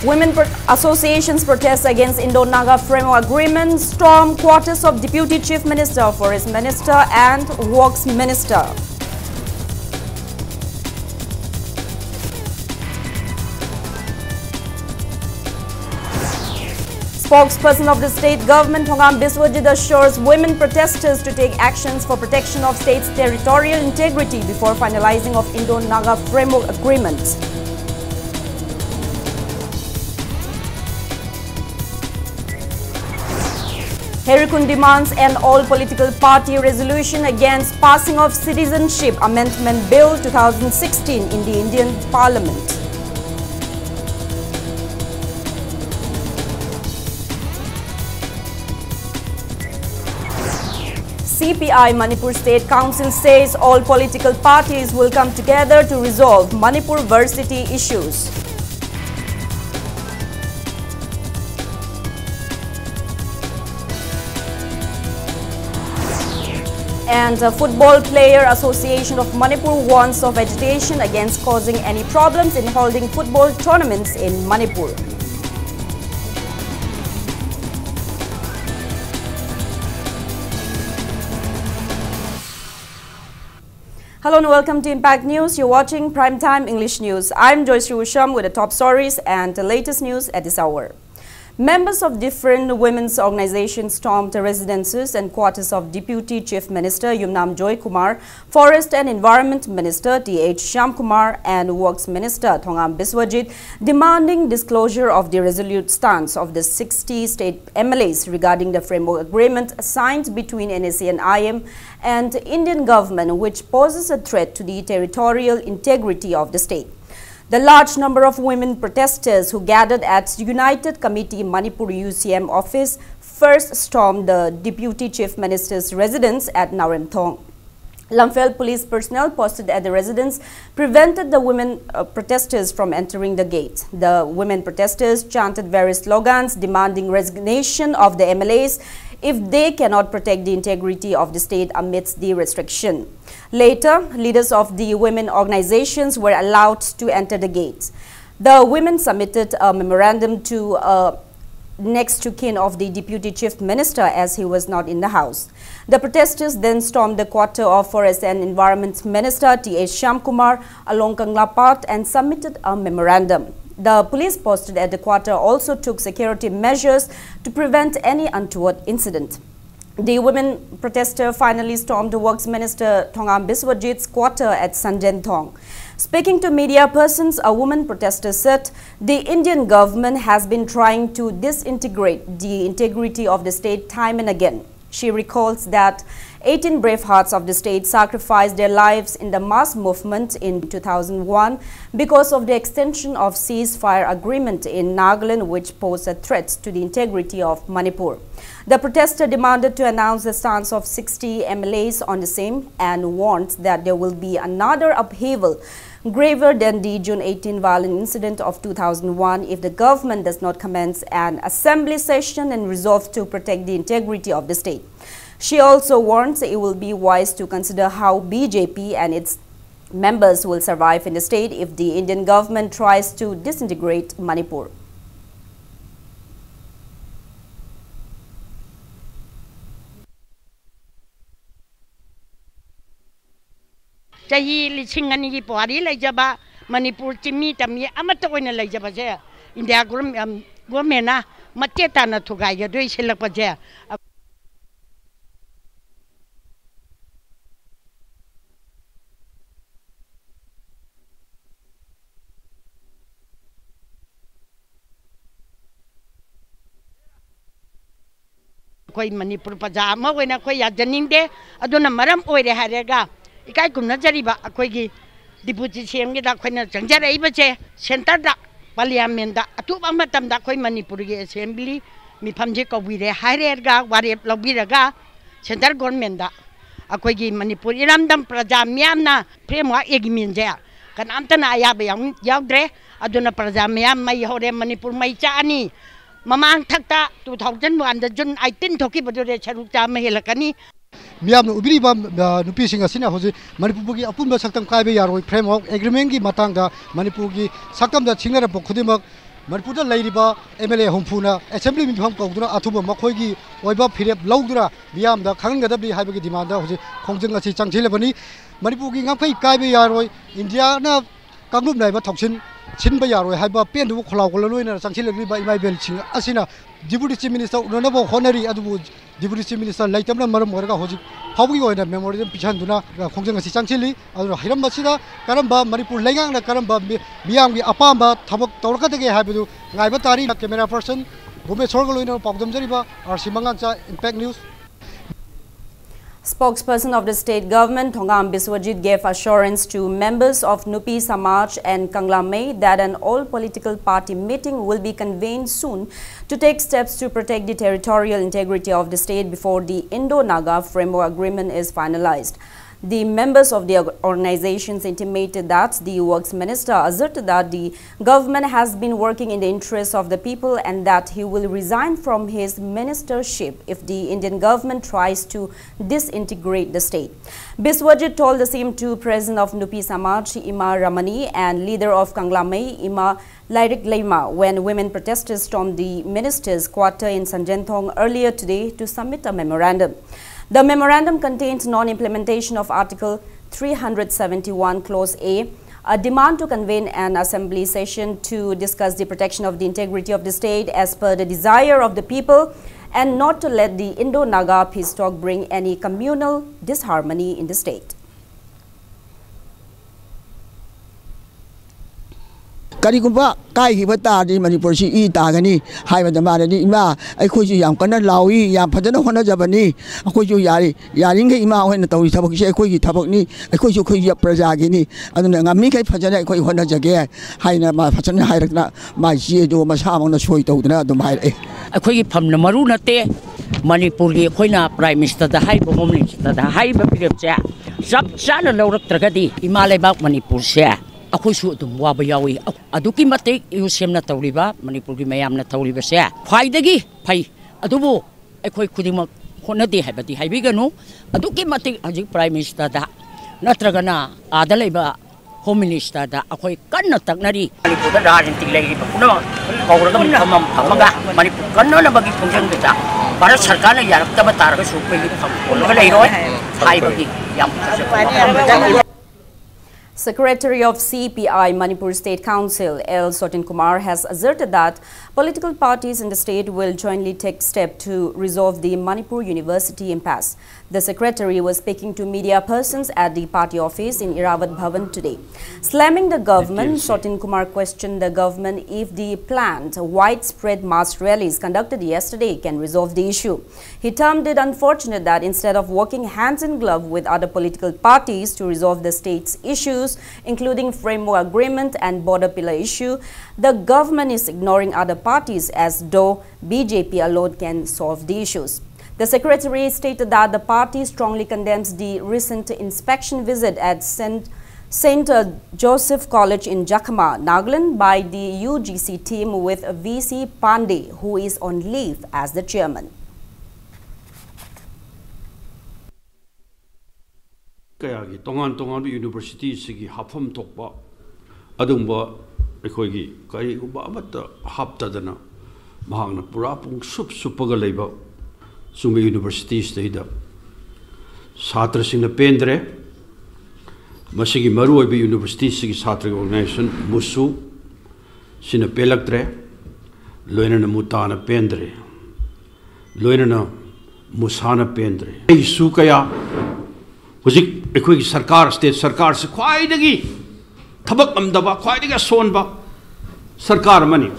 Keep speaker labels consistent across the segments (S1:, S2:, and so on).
S1: Women associations protest against Indo-Naga Framework Agreement, storm quarters of Deputy Chief Minister, Forest Minister and Works Minister. Spokesperson of the state government, Thongam Biswajit, assures women protesters to take actions for protection of state's territorial integrity before finalizing of Indo-Naga Framework Agreement. Herikun demands an all-political party resolution against passing of Citizenship Amendment Bill 2016 in the Indian Parliament. CPI Manipur State Council says all political parties will come together to resolve Manipur varsity issues. And the Football Player Association of Manipur warns of agitation against causing any problems in holding football tournaments in Manipur. Hello and welcome to Impact News. You're watching Primetime English News. I'm Joyce Rusham with the top stories and the latest news at this hour. Members of different women's organizations stormed the residences and quarters of Deputy Chief Minister Yumnam Joy Kumar, Forest and Environment Minister T.H. Shyam Kumar and Works Minister Thongam Biswajit, demanding disclosure of the resolute stance of the 60 state MLAs regarding the framework agreement signed between NSA and IM and the Indian government, which poses a threat to the territorial integrity of the state. The large number of women protesters who gathered at United Committee Manipur UCM office first stormed the Deputy Chief Minister's residence at Naremthong. Lamphel police personnel posted at the residence prevented the women protesters from entering the gate. The women protesters chanted various slogans demanding resignation of the MLAs if they cannot protect the integrity of the state amidst the restriction. Later, leaders of the women organizations were allowed to enter the gates. The women submitted a memorandum to next to kin of the Deputy Chief Minister as he was not in the house. The protesters then stormed the quarter of Forest and Environment Minister T.H. Shyam Kumar along Kangla Path and submitted a memorandum. The police posted at the quarter also took security measures to prevent any untoward incident. The women protester finally stormed the Works Minister Thongam Biswajit's quarter at Sanjenthong. Speaking to media persons, a woman protester said the Indian government has been trying to disintegrate the integrity of the state time and again. She recalls that 18 brave hearts of the state sacrificed their lives in the mass movement in 2001 because of the extension of ceasefire agreement in Nagaland, which posed a threat to the integrity of Manipur. The protester demanded to announce the stance of 60 MLAs on the same and warned that there will be another upheaval graver than the June 18 violent incident of 2001 if the government does not commence an assembly session and resolve to protect the integrity of the state. She also warns it will be wise to consider how BJP and its members will survive in the state if the Indian government tries to disintegrate Manipur.
S2: Chahi Lichingani Pari Lajaba, Manipur Chimi Tami, Amatoina Lajabaja, India Gomena, Matetana Tugaya, do Shilapaja. Koi Manipur Pajama when a Koya Janinde, Aduna Maram Oire Harega. Ikai kumna jariba akoigi deputy CM gi da khoina changjara ibache center da parliament da atuba matam da khoi Manipur gi assembly mi phamje ko bire haire ga ware lobiraga center government da akoigi Manipur iramdam praja myamna premwa egmin je kan amtana ayaba yang yaudre aduna praja myam mai hore Manipur mai chaani mamang thakta 2001 da June 18 thoki bodore charukta mahelakani
S3: Miam Ubiriba Nupising Asina Hose, Manipugi, Apumba Saktam Kaibe Yaro, framework, agreement, Matanga, Manipugi, Sakam that Singer Pokudimak, Manipur Ladiba, MLA Humpuna, Assembly Mifam Koguna, Atuba Makogi, Oiba Philip Laudra, Biam, the Kangadabi, Habi Demanda, Kongjanga Changchilabani, Manipur Gapai Kaibi Yaroi, Indiana, Kangum Naiva Toxin, Chinbayaro, Haba Pen to Kolawoluna, Changchilabri by my benching, Asina, Deputy Minister, Honorable Honori Adwood, Deputy Minister Laitamna Maramora Hoji, Hawi in a memorial Pichanduna, Kongjanga Changchili, Hirambasida, Karamba, Manipur Langang, Karamba, Biangi Apamba, Tabak Torkatake Habidu, Naibatari, camera person, Gome Sorgolino, Pogdam Jariba, or Simangansa, Impact News.
S1: Spokesperson of the state government, Thongam Biswajit, gave assurance to members of Nupi Samaj and Kanglamay that an all-political party meeting will be convened soon to take steps to protect the territorial integrity of the state before the Indo-Naga Framework Agreement is finalized. The members of the organizations intimated that the Works Minister asserted that the government has been working in the interests of the people and that he will resign from his ministership if the Indian government tries to disintegrate the state. Biswajit told the same to President of Nupi Samaj, Ima Ramani, and leader of Kanglamay, Ima Lairik Leima, when women protesters stormed the minister's quarter in Sanjanthong earlier today to submit a memorandum. The memorandum contains non-implementation of Article 371 Clause A, a demand to convene an assembly session to discuss the protection of the integrity of the state as per the desire of the people and not to let the Indo-Naga peace talk bring any communal disharmony in the state.
S4: Karigumba, Kai Hibata, Manipur, E. Tagani, Hiva the Maradi, Ima, I could you Yampana Lawi, Yampatana Hona Jabani, I could you Yari, Yaringa Ima when the Tawi Tabaki, I could you Tabakni, I could you Prezagini, and then Amika Pajana, Hona Jagay, Haina, my Pachana Hirana, my Jedo, Masham on the Shoy to the Mile.
S2: I could give from the Maruna Te, Manipur, Hoina, Prime Minister, the High Home Minister, the High Baptist, Sub Channel Lord Tragadi, Imale Bak Manipur share. Ako su dum waba yawi aduki matik iusem na tawriba Manipur gi mayam na tawriba se phaidagi phai adubu ekoi khudima honadi habati haibiganu aduki matik ajik prime minister da natragana adalaiba home minister da akoi kanna taknari Manipur da rajnitik legi puno kauraga thamam thamaga Manipur kanna na bagi function da bharat sarkar na yarakta ba targa su pe phol lei roi haibagi yam
S1: Secretary of CPI Manipur State Council, L. Sotin Kumar, has asserted that political parties in the state will jointly take steps to resolve the Manipur University impasse. The secretary was speaking to media persons at the party office in Iravat Bhavan today. Slamming the government, Sotin Kumar questioned the government if the planned widespread mass rallies conducted yesterday can resolve the issue. He termed it unfortunate that instead of working hands in glove with other political parties to resolve the state's issues, including framework agreement and border pillar issue, the government is ignoring other parties as though BJP alone can solve the issues. The secretary stated that the party strongly condemns the recent inspection visit at St. Joseph College in Jakhama, Nagaland by the UGC team with VC Pandey, who is on leave as the chairman.
S5: Kayagi tongan university sigi hafam tokba adumba ekoigi kari uba amata haptadana mahangna purapung supaga leiba sunga university sida satra singna pendre masigi maru oibe university sigi satra organization musu sina pelaktre loina na mutana pendre loina na musana pendre isu kaya Hujik ekoi sarkar state sarkar se khwaidagi thabak amdaba khwaidagi sonba sarkar mani.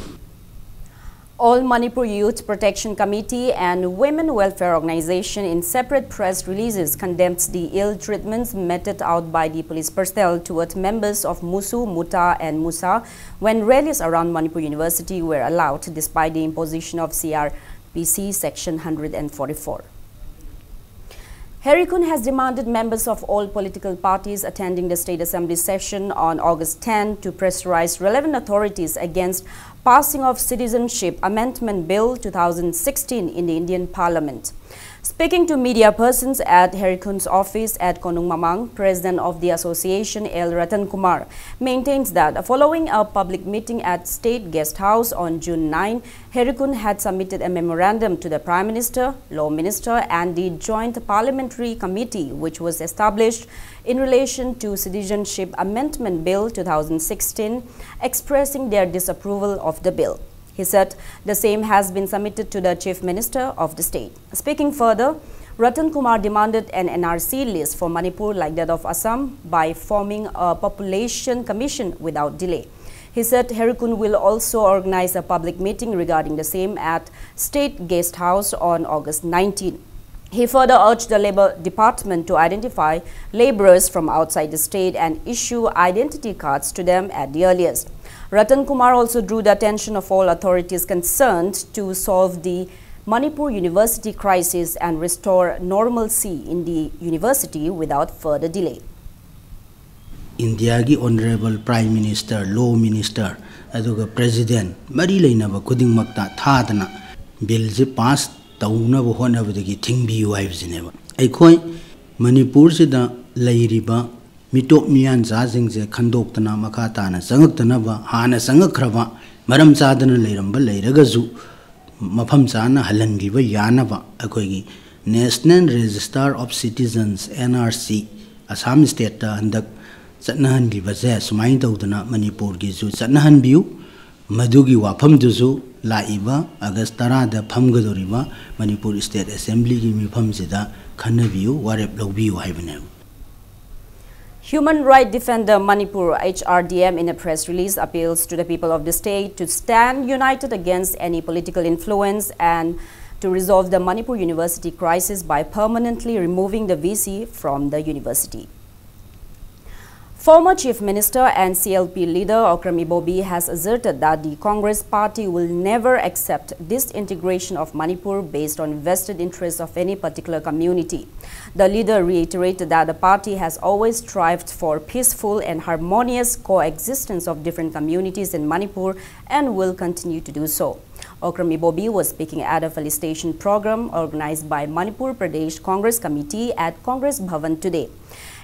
S1: All Manipur Youth Protection Committee and Women Welfare Organization in separate press releases condemned the ill treatments meted out by the police personnel towards members of Musu, Muta and Musa when rallies around Manipur University were allowed despite the imposition of CRPC Section 144. Harikun has demanded members of all political parties attending the State Assembly session on August 10 to pressurize relevant authorities against passing of Citizenship Amendment Bill 2016 in the Indian Parliament. Speaking to media persons at Herikun's office at Konung Mamang, President of the Association L. Ratan Kumar maintains that following a public meeting at State Guest House on June 9, Herikun had submitted a memorandum to the Prime Minister, Law Minister and the Joint Parliamentary Committee which was established in relation to Citizenship Amendment Bill 2016, expressing their disapproval of the bill. He said the same has been submitted to the Chief Minister of the state. Speaking further, Ratan Kumar demanded an NRC list for Manipur like that of Assam by forming a population commission without delay. He said Herikun will also organize a public meeting regarding the same at State Guest House on August 19. He further urged the Labour Department to identify labourers from outside the state and issue identity cards to them at the earliest. Ratan Kumar also drew the attention of all authorities concerned to solve the Manipur University crisis and restore normalcy in the university without further delay.
S6: India ki Honorable Prime Minister, Law Minister, aduga President, mari lainaba kuding makta thadana bill je pass tauna bo hona bodagi thingbi wives neba. Aikoi Manipur se da lairiba mitop miyan jajing je khandok tana makha tana sangak tana ba hana sangak khraba maram chadana leiramba leiraga ju mafam chana halangi ba yana ba akoi gi National Register of Citizens NRC Assam State ta handak chatnahan gi ba je sumai tawdana Manipur gi ju chatnahan biu madugi wafam du ju laiba August 10 da phamgadoriba Manipur State Assembly gi mifam jida khanabiu warep lawbiu haibane.
S1: Human Rights Defender Manipur HRDM in a press release appeals to the people of the state to stand united against any political influence and to resolve the Manipur University crisis by permanently removing the VC from the university. Former Chief Minister and CLP leader Okrami Bobi has asserted that the Congress party will never accept disintegration of Manipur based on vested interests of any particular community. The leader reiterated that the party has always strived for peaceful and harmonious coexistence of different communities in Manipur and will continue to do so. Okrami Bobi was speaking at a felicitation program organized by Manipur Pradesh Congress Committee at Congress Bhavan today.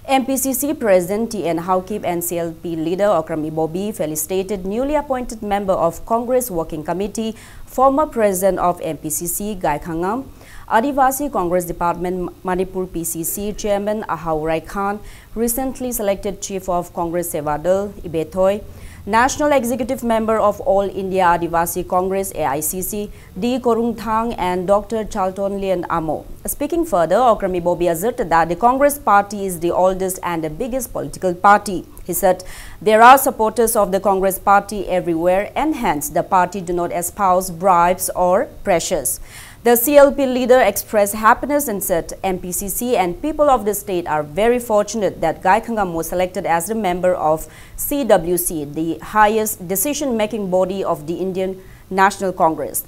S1: MPCC President T.N. Haukip and CLP leader Okrami Bobi felicitated newly appointed member of Congress Working Committee, former President of MPCC Gai Khangam, Adivasi Congress Department Manipur PCC Chairman Ahau Rai Khan, recently selected Chief of Congress Sevadal Ibethoi, National Executive Member of All India Adivasi Congress AICC, D. Korungthang and Dr. Charlton Lian Amo. Speaking further, Okrami Bobi asserted that the Congress party is the oldest and the biggest political party. He said there are supporters of the Congress party everywhere and hence the party do not espouse bribes or pressures. The CLP leader expressed happiness and said MPCC and people of the state are very fortunate that Gai Khangam was selected as the member of CWC, the highest decision-making body of the Indian National Congress.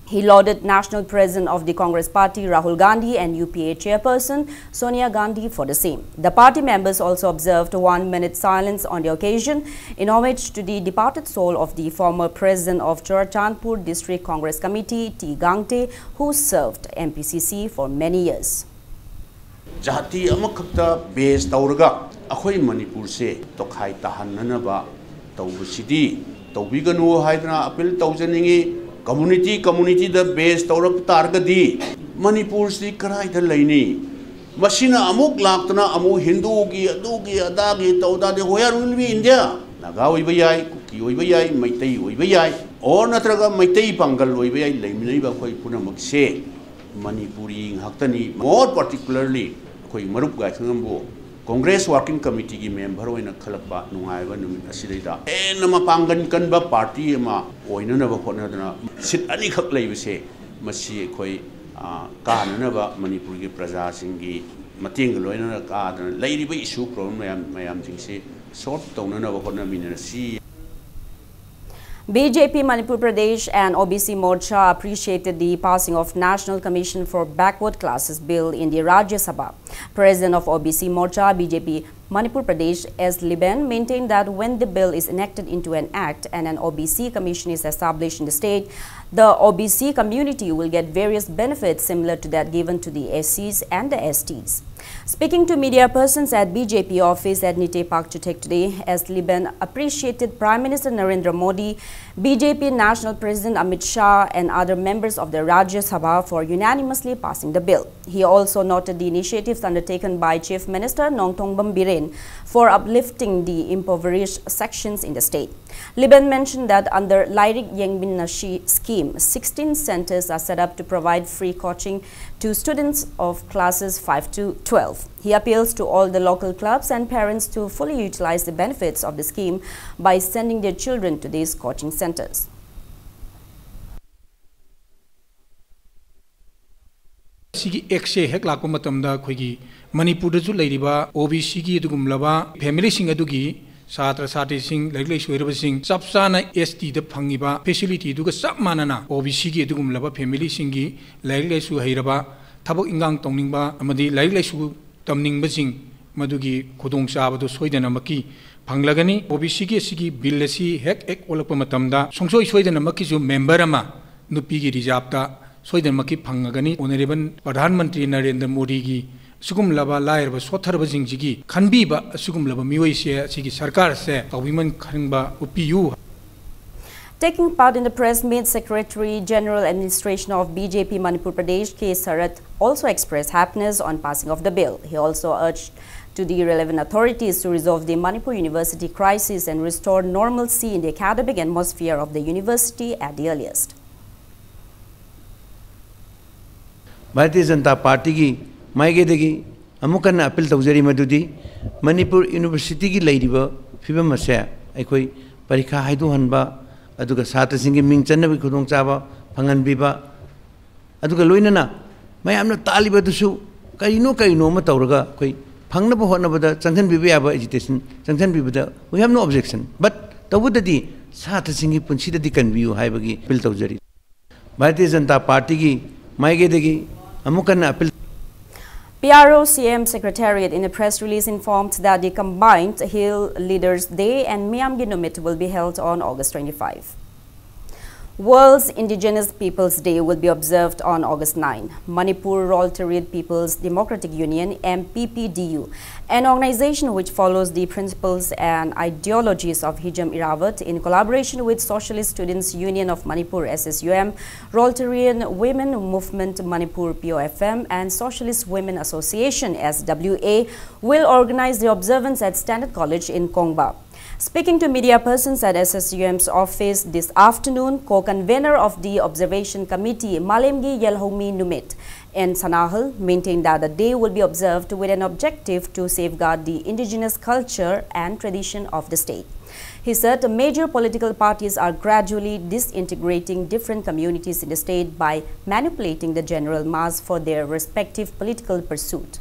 S1: He lauded National President of the Congress Party Rahul Gandhi and UPA Chairperson Sonia Gandhi for the same. The party members also observed a 1-minute silence on the occasion in homage to the departed soul of the former President of Churachandpur District Congress Committee T. Gangte, who served MPCC for many years.
S7: Jati amakakta base tauraga akhoi Manipur se tokhai tahananaba taubusidi taubiganu haidna appeal taujaningi community the base taurak targadi Manipur si karai da laini masina amuk laktana amu Hindu gi adugi adagi tauda de hoyar will be India naga oibayai kuki oibayai maitai oibayai or natraga maitai pangal oibayai laimini ba khoi punamak se Manipuri haktani more particularly khoi marup gai khangambo Congress Working Committee ki member oina khalakba nungaiba numit asidida enama pangan kanba party ma oina na ba khonadana sit ani khak leibse masi khoi kanaba Manipur ki praja singi mating loina ka leiriba issue problem mayam jingse sort tawna na ba khona minasi.
S1: BJP Manipur Pradesh and OBC Morcha appreciated the passing of National Commission for Backward Classes Bill in the Rajya Sabha. President of OBC Morcha, BJP Manipur Pradesh S. Liben maintained that when the bill is enacted into an act and an OBC commission is established in the state, the OBC community will get various benefits similar to that given to the SCs and the STs. Speaking to media persons at BJP office at Nite Park Chutek today, S. Liben appreciated Prime Minister Narendra Modi, BJP National President Amit Shah and other members of the Rajya Sabha for unanimously passing the bill. He also noted the initiatives undertaken by Chief Minister Nongtongbam Biren for uplifting the impoverished sections in the state. Liben mentioned that under Lairik Yengbin Nashi scheme, 16 centers are set up to provide free coaching to students of classes 5 to 12. He appeals to all the local clubs and parents to fully utilize the benefits of the scheme by sending their children to these coaching centers.
S8: Manipur OBC ki family Satra Sati Singh, Legally Swerva Singh, Sapsana ST the Pangiba, facility to Sap Manana, OBC to Lava family Singi, Legally Suhairaba, Tabo Ingang Toningba, Amadi Legally Su Tamning Basing, Madugi, Kudong Sabado Sweden Amaki, Panglagani, OBC Siki, Billesi, Hek Ek Olapamatamda, Songso Sweden Amakizu, Memberama, Nupigi Rijapta, Sweden Maki Pangagani, Honorable Pradhan Mantri Narendra Modi. Sugum laba lair ba sothar ba jingjigi khanbi ba sugum laba miwai se sigi sarkar se tawiman khanba upiyu.
S1: Taking part in the press meet, Secretary General Administration of BJP Manipur Pradesh K. Sarat also expressed happiness on passing of the bill. He also urged to the relevant authorities to resolve the Manipur University crisis and restore normalcy in the academic atmosphere of the university at the earliest.
S9: Bharatiya Janata Party ki Maigedagi, Amukan appeal to Zeri Madudi, Manipur University ki Ladiba, Fiba Masea, Ekoi, Parika Haidu Hanba, Aduka Sata singing Ming Chanabi Kudong Chava, Pangan Biba, Aduka Luinana, may am not Taliba to show, Kaino Matauraga, Koi, Pangnapo Honabada, Santan Bibiaba agitation, Santan Bibada, we have no objection. But the Woodadi, Sata singing Punchita Dikan view, Haibagi, Bill to Zeri. Bharatiya Janata Party ki, Maigedagi, Amukan appeal.
S1: PRO CM Secretariat in a press release informed that the combined Hill Leaders Day and Miyamgi Numit will be held on August 25. World's Indigenous Peoples Day will be observed on August 9. Manipur Rolteried People's Democratic Union (MPPDU), an organization which follows the principles and ideologies of Hijam Irawat in collaboration with Socialist Students Union of Manipur (SSUM), Rolterian Women Movement Manipur (POFM), and Socialist Women Association (SWA), will organize the observance at Standard College in Kongba. Speaking to media persons at SSUM's office this afternoon, co-convener of the Observation Committee, Malemgi Yelhomi Numit and Sanahal, maintained that the day will be observed with an objective to safeguard the indigenous culture and tradition of the state. He said major political parties are gradually disintegrating different communities in the state by manipulating the general mass for their respective political pursuit.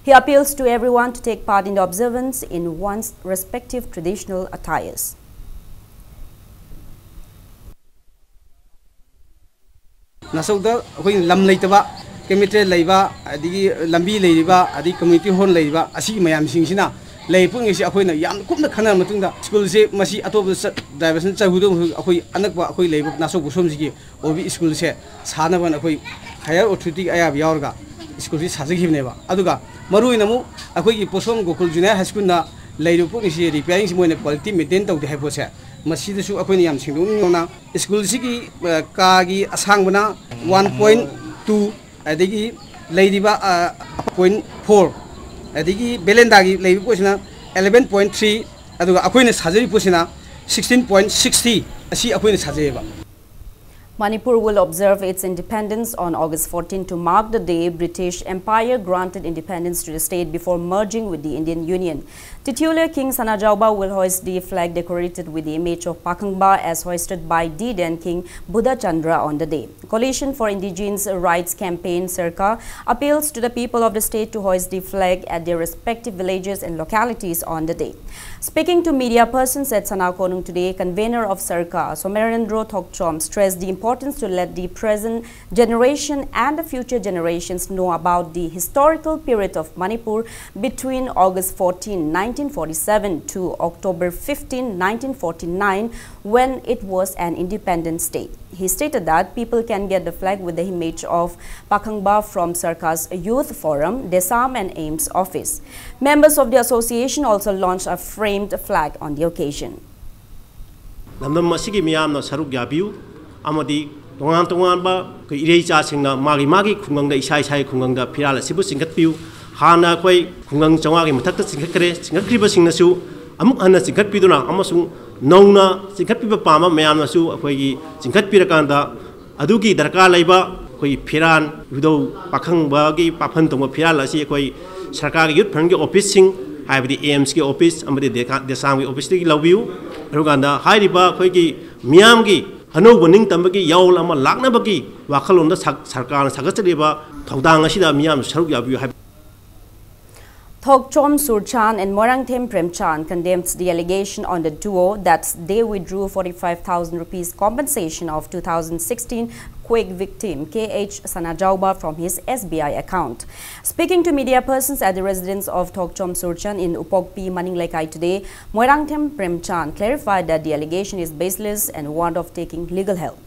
S1: He appeals to everyone to take part in the observance in one's respective traditional attires.
S10: Nasauda when lam laitaba, chemical labor, the lambi labor, the community home labor, asi mayam singina, Lapung is a point of young Kumna Kana Matunda, school say Masi Atob Diversion Chahudu, Anakwa, labor, Naso Busumski, or we school say, Sanavan, higher or treaty I have Yorga. School is has a given never. Aduga, Maru in a mo, a quick possum, Gokul Junior has kuna, Lady Punishi repairing when a quality maintained of the Hyposa. Masida Su Aquinium Singuna, School Siki, Kagi, Asanguna, 1.2, Adigi, Lady 0.4, Adigi, Belendagi, Lady Pusina, 11.3, Aduga Aquinas Hazari Pusina, 16.60, a sea Aquinas Hazeva.
S1: Manipur will observe its independence on August 14 to mark the day British Empire granted independence to the state before merging with the Indian Union. Titular King Sanajauba will hoist the flag decorated with the image of Pakangba as hoisted by the then King Buddha Chandra on the day. Coalition for Indigenous Rights Campaign Circa appeals to the people of the state to hoist the flag at their respective villages and localities on the day. Speaking to media persons at Sanakonung today, convener of Circa, Somerendro Thokchom, stressed the importance importance to let the present generation and the future generations know about the historical period of Manipur between August 14, 1947 to October 15, 1949, when it was an independent state. He stated that people can get the flag with the image of Pakhangba from Sarkar's Youth Forum, Desam and Ames office. Members of the association also launched a framed flag on the occasion.
S11: Namdam masigi miyamna saruk yabiu amadi tongan ba irei cha singna magi khungang da isai khungang da phiral sibu singkat piu hana khoi khungang chawagi mathak ta singkat kare singkat kriba singna su amuk hana singkat piduna amasung nauna singkat piba pama mayamna su akhoi gi singkat pirakanda adugi darka laiba khoi phiran udo pakhang ba gi paphan tong phiral asi akhoi sarkar youth phang gi office sing haibdi AMS ki office amadi desam ki office ti lawbiu ruganda hairiba khoigi miyamgi hanobu ning tambagi yawl ama laknabagi wakhalonda sarkar sagachriba thodang asida miyam saruk yabiu haib.
S1: Thokchom Surchan and Morangthem Premchand condemned the allegation on the duo that they withdrew 45,000 rupees compensation of 2016 quake victim KH Sanajauba from his SBI account. Speaking to media persons at the residence of Thokchom Surchan in Upokpi, Maninglaikai today, Morangthem Premchand clarified that the allegation is baseless and warned of taking legal help.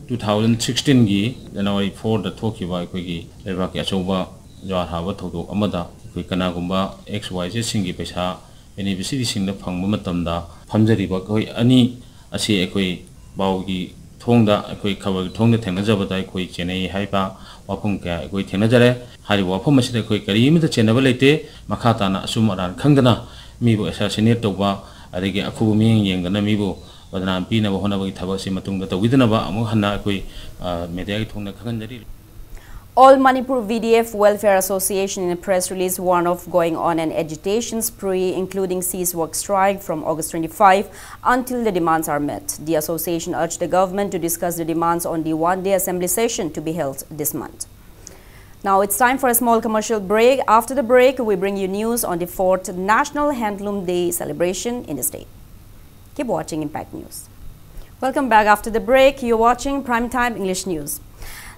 S12: In 2016 gi January 4 da thokiba aikogi leba ki achoba jar haba thodo amada koi kana gumba xyz singi paisa beneficiary sing da phangba matamda phamjari ba koi ani asi akoi bawgi thongda akoi khabar thongda thengnajaba da akoi chenai haiba wapum ka akoi thengnajare hari wapum asida akoi karim da chenaba leite makhata na asum aran khangdana mibu assassinate toba adigi akhubu ming yengdana mibu All Manipur VDF Welfare Association in a press release warned of going on an agitation spree, including cease work strike from August 25 until the demands are met. The association urged the government to discuss the demands on the one-day assembly session to be held this month. Now it's time for a small commercial break. After the break, we bring you news on the 4th National Handloom Day celebration in the state. Keep watching Impact News. Welcome back after the break. You're watching Primetime English News.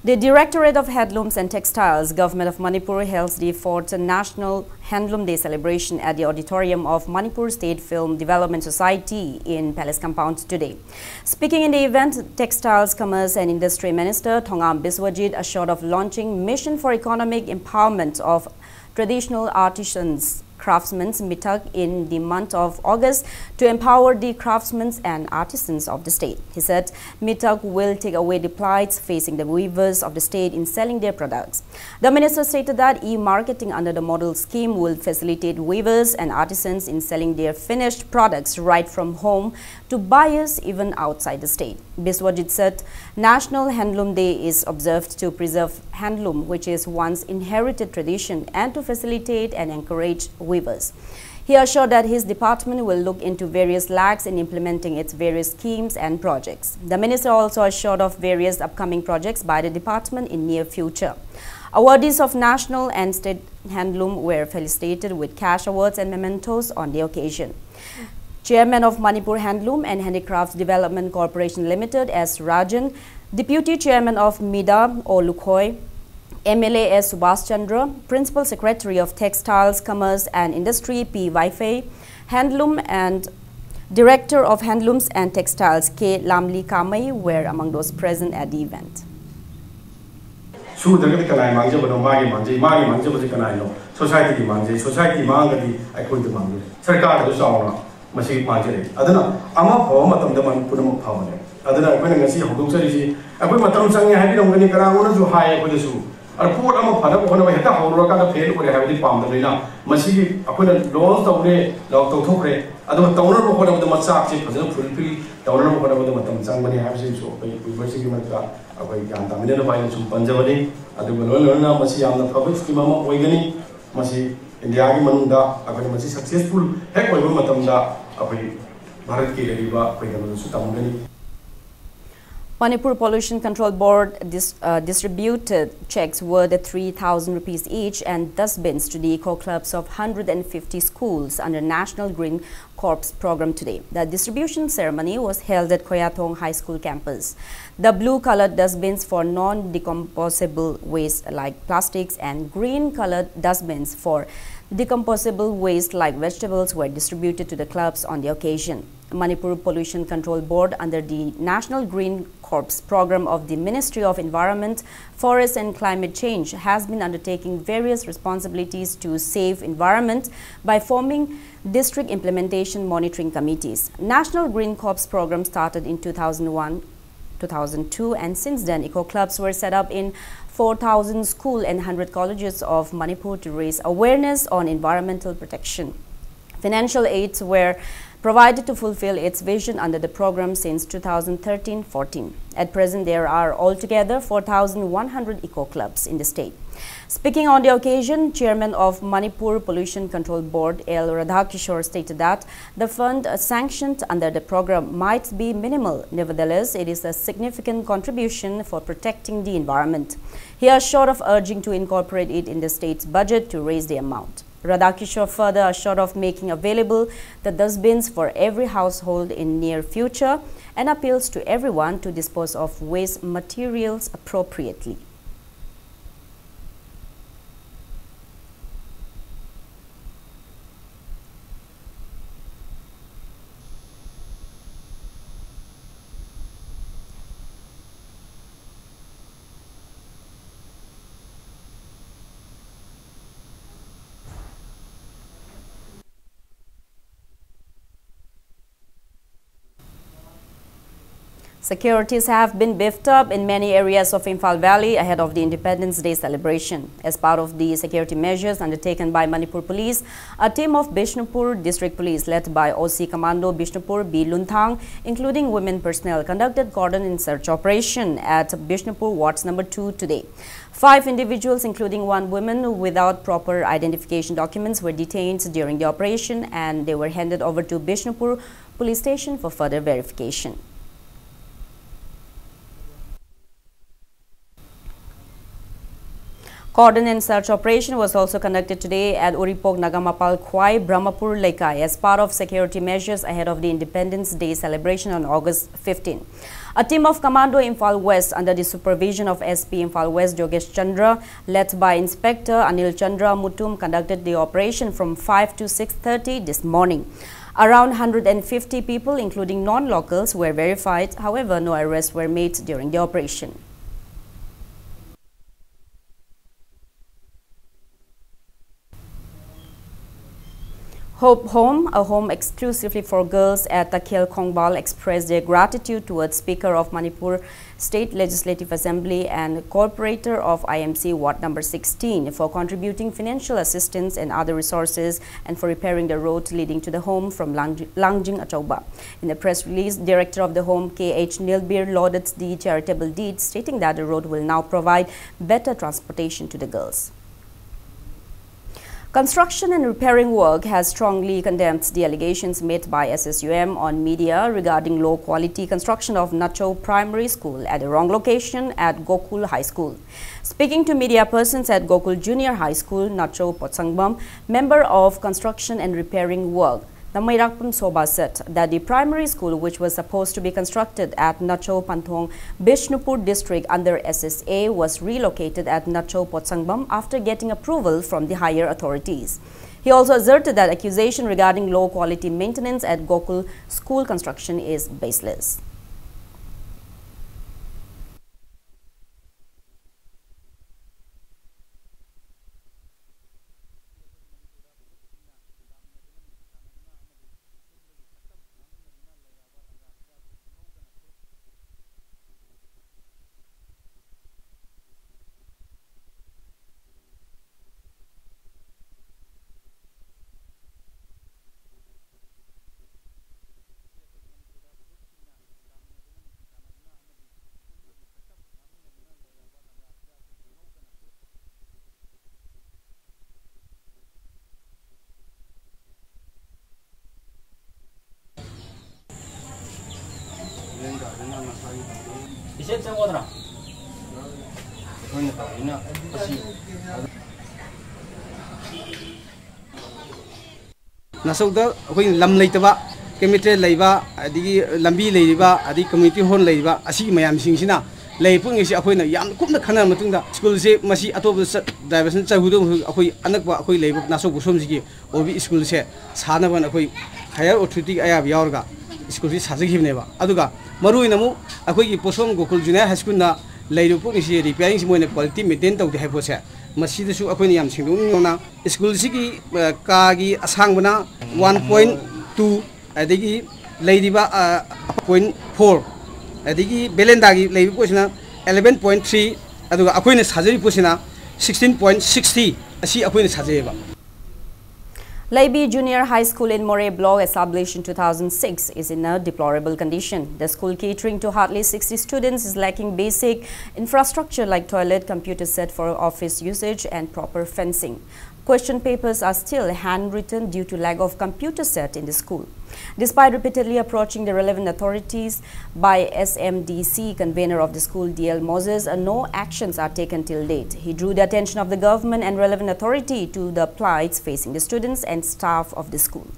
S12: The Directorate of Handlooms and Textiles, Government of Manipur, held the 4th National Handloom Day celebration at the auditorium of Manipur State Film Development Society in Palace Compound today. Speaking in the event, Textiles, Commerce and Industry Minister Thongam Biswajit assured of launching Mission for Economic Empowerment of Traditional Artisans craftsmen Mitak in the month of August to empower the craftsmen and artisans of the state. He said Mitak will take away the plights facing the weavers of the state in selling their products. The minister stated that e-marketing under the model scheme will facilitate weavers and artisans in selling their finished products right from home to buyers even outside the state. Biswajit said National Handloom Day is observed to preserve handloom, which is one's inherited tradition, and to facilitate and encourage weavers. He assured that his department will look into various lacks in implementing its various schemes and projects. The minister also assured of various upcoming projects by the department in near future. Awardees of national and state handloom were felicitated with cash awards and mementos on the occasion. Chairman of Manipur Handloom and Handicrafts Development Corporation Limited S. Rajan, Deputy Chairman of MIDA O. Lukhoi, MLA S. Subhash Chandra, Principal Secretary of Textiles, Commerce and Industry P. Waifei, Handloom and Director of Handlooms and Textiles K. Lamli Kamai were among those present at the event.
S1: Manipur Pollution Control Board distributed checks worth 3,000 rupees each and dustbins to the eco clubs of 150 schools under National Green Corps program today. The distribution ceremony was held at Koyathong High School campus. The blue-colored dustbins for non-decomposable waste like plastics and green-colored dustbins for decomposable waste like vegetables were distributed to the clubs on the occasion. Manipur Pollution Control Board under the National Green Corps program of the Ministry of Environment, Forest and Climate Change has been undertaking various responsibilities to save environment by forming district implementation monitoring committees. National Green Corps program started in 2001, 2002 and since then eco clubs were set up in 4,000 schools and 100 colleges of Manipur to raise awareness on environmental protection. Financial aids were provided to fulfill its vision under the program since 2013-14. At present, there are altogether 4,100 eco clubs in the state. Speaking on the occasion, Chairman of Manipur Pollution Control Board, L. Radhakishore, stated that the fund sanctioned under the program might be minimal. Nevertheless, it is a significant contribution for protecting the environment. He assured of urging to incorporate it in the state's budget to raise the amount. Radhakishore further assured of making available the dustbins for every household in near future and appeals to everyone to dispose of waste materials appropriately. Securities have been beefed up in many areas of Imphal Valley ahead of the Independence Day celebration. As part of the security measures undertaken by Manipur Police, a team of Bishnupur District Police led by OC Commando Bishnupur B. Lunthang, including women personnel, conducted cordon and search operation at Bishnupur Wards number 2 today. 5 individuals, including 1 woman without proper identification documents, were detained during the operation and they were handed over to Bishnupur Police Station for further verification. Cordon and search operation was also conducted today at Uripok Nagamapal Kwai Brahmapur Lekai as part of security measures ahead of the Independence Day celebration on August 15. A team of Commando Imphal West under the supervision of SP Imphal West Jogesh Chandra, led by Inspector Anil Chandra Mutum, conducted the operation from 5 to 6:30 this morning. Around 150 people, including non-locals, were verified. However, no arrests were made during the operation. Hope Home, a home exclusively for girls at Takhel Khongbal, expressed their gratitude towards Speaker of Manipur State Legislative Assembly and Corporator of IMC Ward number 16 for contributing financial assistance and other resources and for repairing the road leading to the home from Langjing Achauba. In the press release, Director of the Home K.H. Nilbir lauded the charitable deed, stating that the road will now provide better transportation to the girls. Construction and repairing work has strongly condemned the allegations made by SSUM on media regarding low-quality construction of Nacho Primary School at the wrong location at Gokul High School. Speaking to media persons at Gokul Junior High School, Nacho Potsangbam, member of Construction and Repairing Work, Namayrakpam Soba said that the primary school, which was supposed to be constructed at Nacho Panthong, Bishnupur district under SSA, was relocated at Nacho Potsangbam after getting approval from the higher authorities. He also asserted that accusation regarding low-quality maintenance at Gokul school construction is baseless.
S10: nasauda akhoi lam leitaba chemical leiba adigi lambi leiba adi community hall leiba asi mayam singsina leipung isi akhoi na yam kumna khana matungda school se masi atop diversion chahudu akhoi anakba akhoi leiba nasau busom sigi obi school se sana ban akhoi higher authority aya biaurga school se sajigibneba aduga maruina mu akhoi gi posom gokul junior high school na leirupu isi repairing si moina quality maintain tawdi haibose masidasu akhoi yam singdungna school sigi ka gi asangbana 1.2 adigi leidiba 0.4 adigi belenda gi leibi posina 11.3 aduga akoina sajari posina 16.60 asi akoina sajeba.
S1: Leibi Junior High School in Moray Block, established in 2006, is in a deplorable condition. The school, catering to hardly 60 students, is lacking basic infrastructure like toilet, computer set for office usage, and proper fencing. Question papers are still handwritten due to lack of computer set in the school. Despite repeatedly approaching the relevant authorities by SMDC convener of the school, DL Moses, no actions are taken till date. He drew the attention of the government and relevant authority to the plights facing the students and staff of the school.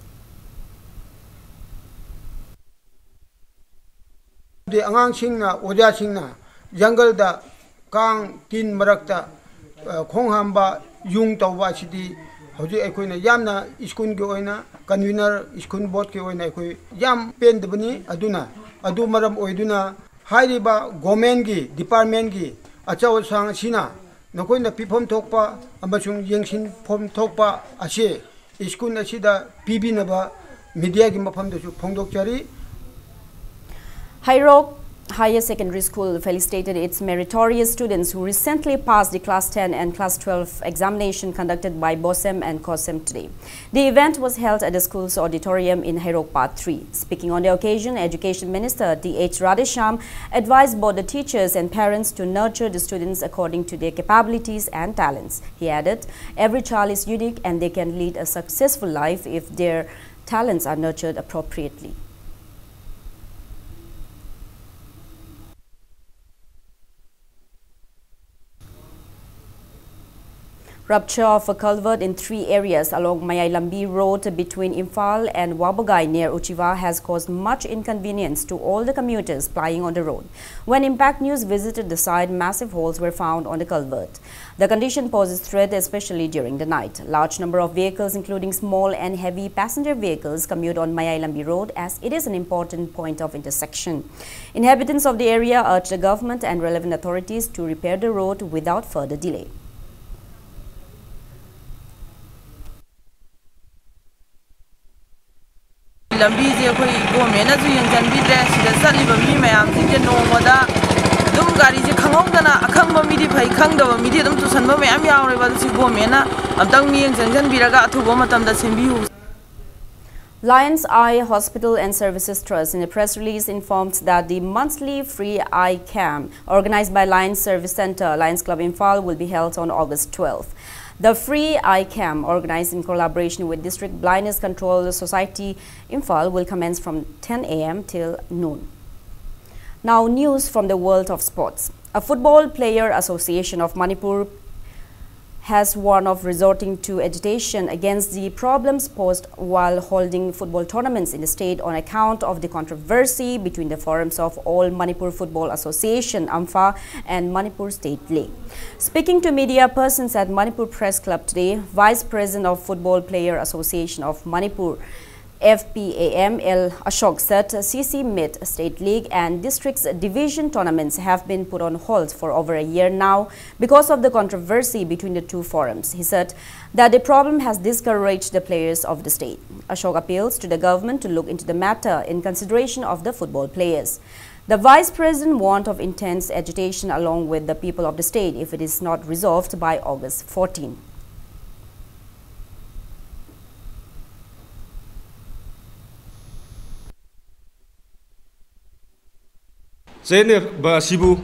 S13: The angang singna, oja singna, jungle da kang tin marakta, konghamba yung tawwa sidi. Hoji akoina yamna iskun ge oina convener iskun board ke oina akoi yam pen debani aduna adu maram oiduna hairiba government gi department gi achaw sang sina nakoina pifom thokpa amasung yengsin form thokpa ase iskun asida pibinaba media gi mafam da su phongdok chari.
S1: Hairok Higher Secondary School felicitated its meritorious students who recently passed the Class 10 and Class 12 examination conducted by BOSEM and COSEM today. The event was held at the school's auditorium in Hairok Part 3. Speaking on the occasion, Education Minister T.H. Radhesham advised both the teachers and parents to nurture the students according to their capabilities and talents. He added, every child is unique and they can lead a successful life if their talents are nurtured appropriately. Rupture of a culvert in 3 areas along Mayailambi Road between Imphal and Wabagai near Uchiva has caused much inconvenience to all the commuters plying on the road. When Impact News visited the site, massive holes were found on the culvert. The condition poses threat especially during the night. Large number of vehicles, including small and heavy passenger vehicles, commute on Mayailambi Road as it is an important point of intersection. Inhabitants of the area urge the government and relevant authorities to repair the road without further delay.
S14: Lambi je koi government aju yang janbidre sida saliba mi mayam je nomoda dum gari je khangongdana akhangba mi di phai khangdaba mi di dum tusanba mayam yaure ba si government na amtang mi yang janbiraga athubo matamda sembihu.
S1: Lions Eye Hospital and Services Trust, in a press release, informed that the monthly free eye camp organized by Lions Service Center, Lions Club Imphal, will be held on August 12th. The free eye camp, organized in collaboration with District Blindness Control Society Imphal, will commence from 10 a.m. till noon. Now, news from the world of sports. A Football Player Association of Manipur has warned of resorting to agitation against the problems posed while holding football tournaments in the state on account of the controversy between the forums of All Manipur Football Association (AMFA) and Manipur State League. Speaking to media persons at Manipur Press Club today, Vice President of Football Player Association of Manipur FPAM L. Ashok said CC Mid State League and District's division tournaments have been put on hold for over a year now because of the controversy between the two forums. He said that the problem has discouraged the players of the state. Ashok appeals to the government to look into the matter in consideration of the football players. The Vice President warned of intense agitation along with the people of the state if it is not resolved by August 14.
S15: Sene ba sibu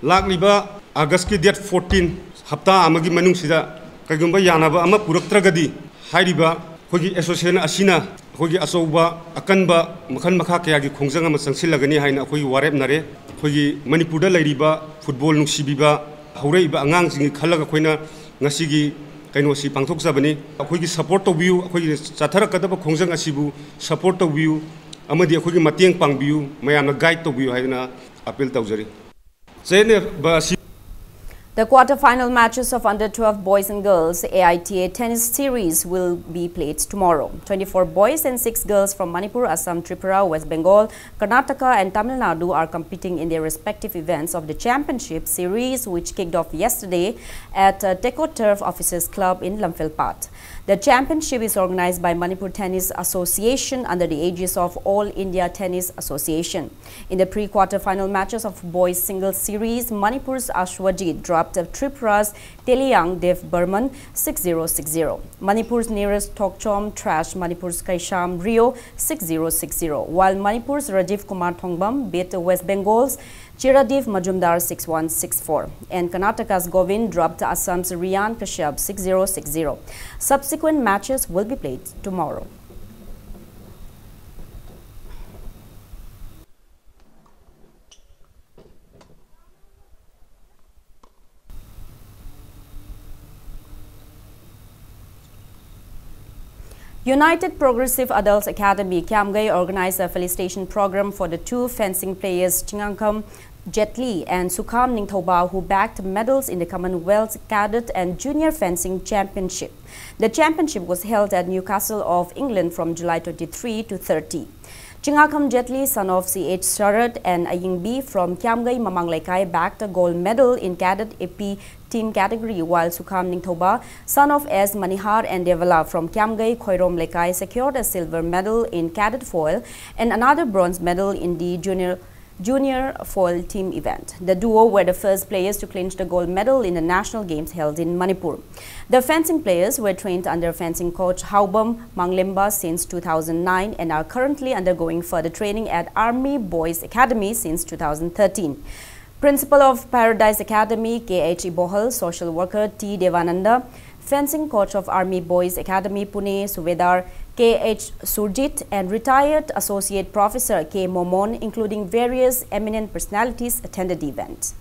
S15: lakliba August ki date 14 hafta amagi manung sida kagumba yana ba ama puraktragadi hairiba Hogi association asina hogi asoba akanba makan makha kaya gi khongjang ama sangsilagani haina hogi warep nare hogi Manipur da lairiba football nungsibiba haureiba angang jingi khalaga khoina ngasigi kaino si pangthok sabani hogi support to view hogi chathara kadaba khongjang asibu support to view amadi hogi mateng pang view mayamna guide to view haina appeal tawjari zene ba
S1: The quarter-final matches of under-12 boys and girls AITA tennis series will be played tomorrow. 24 boys and 6 girls from Manipur, Assam, Tripura, West Bengal, Karnataka and Tamil Nadu are competing in their respective events of the championship series, which kicked off yesterday at Teco Turf Officers Club in Lamphilpat. The championship is organized by Manipur Tennis Association under the aegis of All India Tennis Association. In the pre-quarter-final matches of boys singles series, Manipur's Ashwajit dropped Tripura's Teliang Dev Burman 6-0-6-0. Manipur's nearest Tokchom trashed Manipur's Kaisham Rio 6-0-6-0, while Manipur's Rajiv Kumar Thongbam beat West Bengal's Chiradiv Majumdar 6-1-6-4, and Karnataka's Govind dropped Assam's Riyan Kashyap 6-0-6-0. Subsequent matches will be played tomorrow. United Progressive Adults Academy, Kiamgai, organized a felicitation program for the two fencing players Chingangkam Jetli and Sukham Ningthoba, who bagged medals in the Commonwealth Cadet and Junior Fencing Championship. The championship was held at Newcastle of England from July 23 to 30. Chingangkam Jetli, son of C.H. Sharad and Ayingbi from Kiamgai Mamanglaikai, bagged a gold medal in Cadet AP team category, while Sukham Ningthoba, son of S. Manihar and Devala from Kiamgai Khoirom Lekai, secured a silver medal in Cadet foil and another bronze medal in the junior foil team event. The duo were the first players to clinch the gold medal in the national games held in Manipur. The fencing players were trained under fencing coach Haubam Manglemba since 2009 and are currently undergoing further training at Army Boys Academy since 2013. Principal of Paradise Academy, K.H. Ibohal, social worker T. Devananda, fencing coach of Army Boys Academy, Pune, Suvedar K.H. Surjit, and retired associate professor K. Momon, including various eminent personalities, attended the event.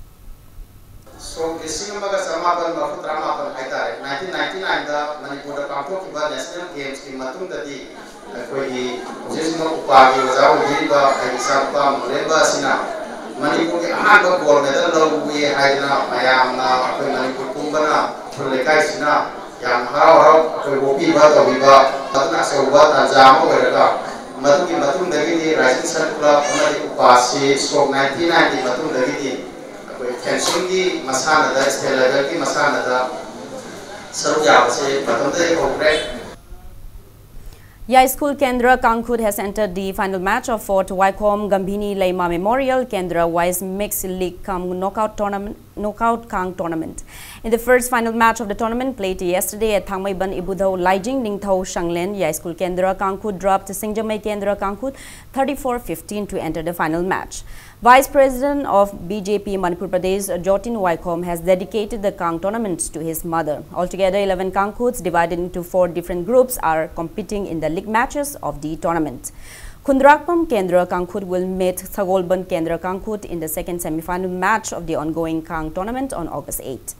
S16: So, 1999 Manipur National Games in Matundadi, Manipur ahaba gold medal lawi haina mayamna akoi Manipur kumbana thulekai sina yam harau akoi gopi ba tawiba patna seuba tanjama weraga matuki matundagi ni Rising Sun Club amadi upasi so 1990 matundagi ni akoi fencing ki masana da state level ki masana da saru yabase matamde progress.
S1: Yai School Kendra Kangkhut has entered the final match of Fort Wycombe Gambhini Leima Memorial Kendra Wise Mixed League Knockout Kang Tournament. In the first final match of the tournament played yesterday at Thangmaiban Ibudhau Laijing Ningthau Shanglen, Yai School Kendra Kangkhut dropped Singjamai Kendra Kangkhut 34-15 to enter the final match. Vice President of BJP Manipur Pradesh, Jotin Wycombe, has dedicated the Kang tournament to his mother. Altogether, 11 Kangkhuts divided into 4 different groups are competing in the league matches of the tournament. Khundrakpam Kendra Kangkhut will meet Sagolban Kendra Kangkhut in the second semi-final match of the ongoing Kang tournament on August 8.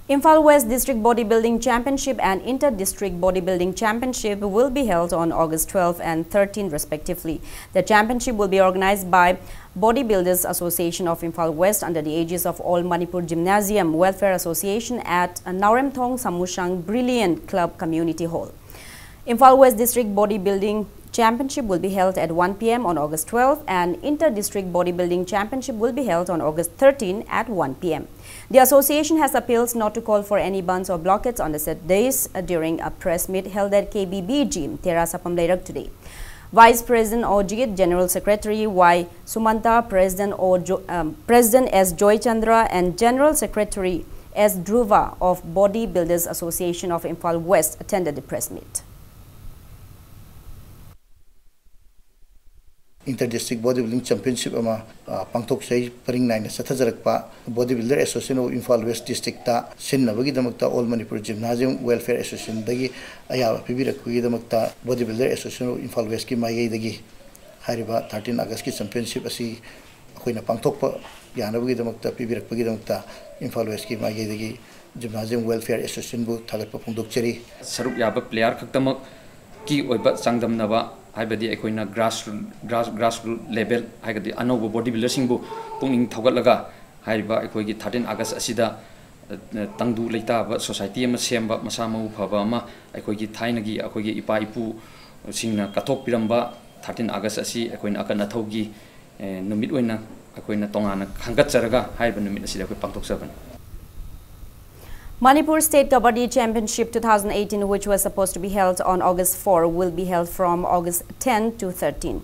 S1: Imphal West District Bodybuilding Championship and Inter-District Bodybuilding Championship will be held on August 12 and 13 respectively. The championship will be organized by Bodybuilders Association of Imphal West under the aegis of All Manipur Gymnasium Welfare Association at Nauremthong Samushang Brilliant Club Community Hall. Imphal West District Bodybuilding Championship will be held at 1 p.m. on August 12 and Inter-District Bodybuilding Championship will be held on August 13 at 1 p.m. The association has appealed not to call for any bans or blockades on the set days during a press meet held at KBB Gym, Terasapam Leirak today. Vice President Ojit, General Secretary Y. Sumanta, President S. Joy Chandra and General Secretary S. Dhruva of Bodybuilders Association of Imphal West attended the press meet.
S6: Inter-District Bodybuilding Championship ama pangthok sei paring nine sathajarakpa Bodybuilder Association of Imphal West District ta sinnabagi damakta All Manipur Gymnasium Welfare Association dagi aya pibirakui damakta Bodybuilder Association of Imphal West ki magai dagi hariba 13 August ki championship asi akoina pangthokpa yanabagi damakta pibirakpagi damakta Imphal West ki magai dagi Gymnasium Welfare Association bu thagatpa phongdokchari
S17: saruk yaba player khaktamak ki oiba sangdamnaba हाइबदी अखोइना grassroot level हाइगदी अनौब body builder सिंबु पुंगिंग थौगतलगा हाइबा अखोइगी 13 अगस्त असिदा तंगदु लेताब सोसाइटी अमा सेमबा मसा मउ फबा अमा अखोइगी थाइनगी अखोइगी इपा इपु सिंगना कथोक पिरंबा 13 अगस्त असि अखोइना अकन थौगी नुमित ओइना अखोइना तोंगाना खंगतचरगा हाइबा नुमित असिदा अखोइ पांगथोकसबन
S1: Manipur State Kabaddi Championship 2018, which was supposed to be held on August 4, will be held from August 10 to 13.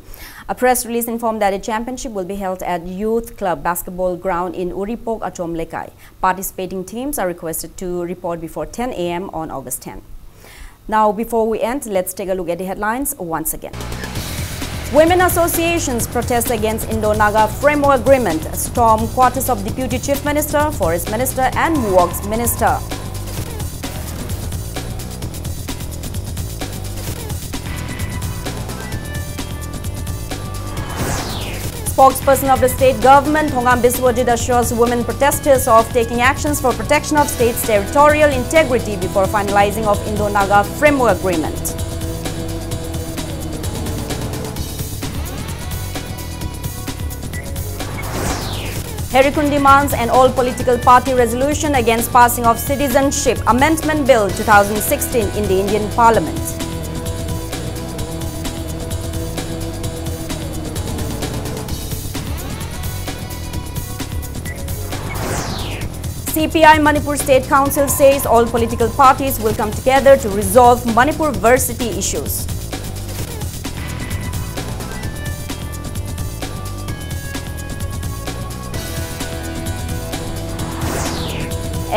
S1: A press release informed that the championship will be held at Youth Club Basketball Ground in Uripok, Achom Lekai. Participating teams are requested to report before 10 a.m. on August 10. Now, before we end, let's take a look at the headlines once again. Women associations protest against Indo-Naga Framework Agreement, storm quarters of Deputy Chief Minister, Forest Minister and Works Minister. Spokesperson of the state government, Thongam Biswajit, assures women protesters of taking actions for protection of state's territorial integrity before finalizing of Indo-Naga Framework Agreement. Herikun demands an all-political party resolution against passing of Citizenship Amendment Bill 2016 in the Indian Parliament. CPI Manipur State Council says all political parties will come together to resolve Manipur varsity issues.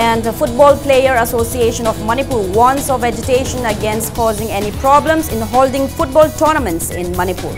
S1: And the Football Player Association of Manipur warns of agitation against causing any problems in holding football tournaments in Manipur.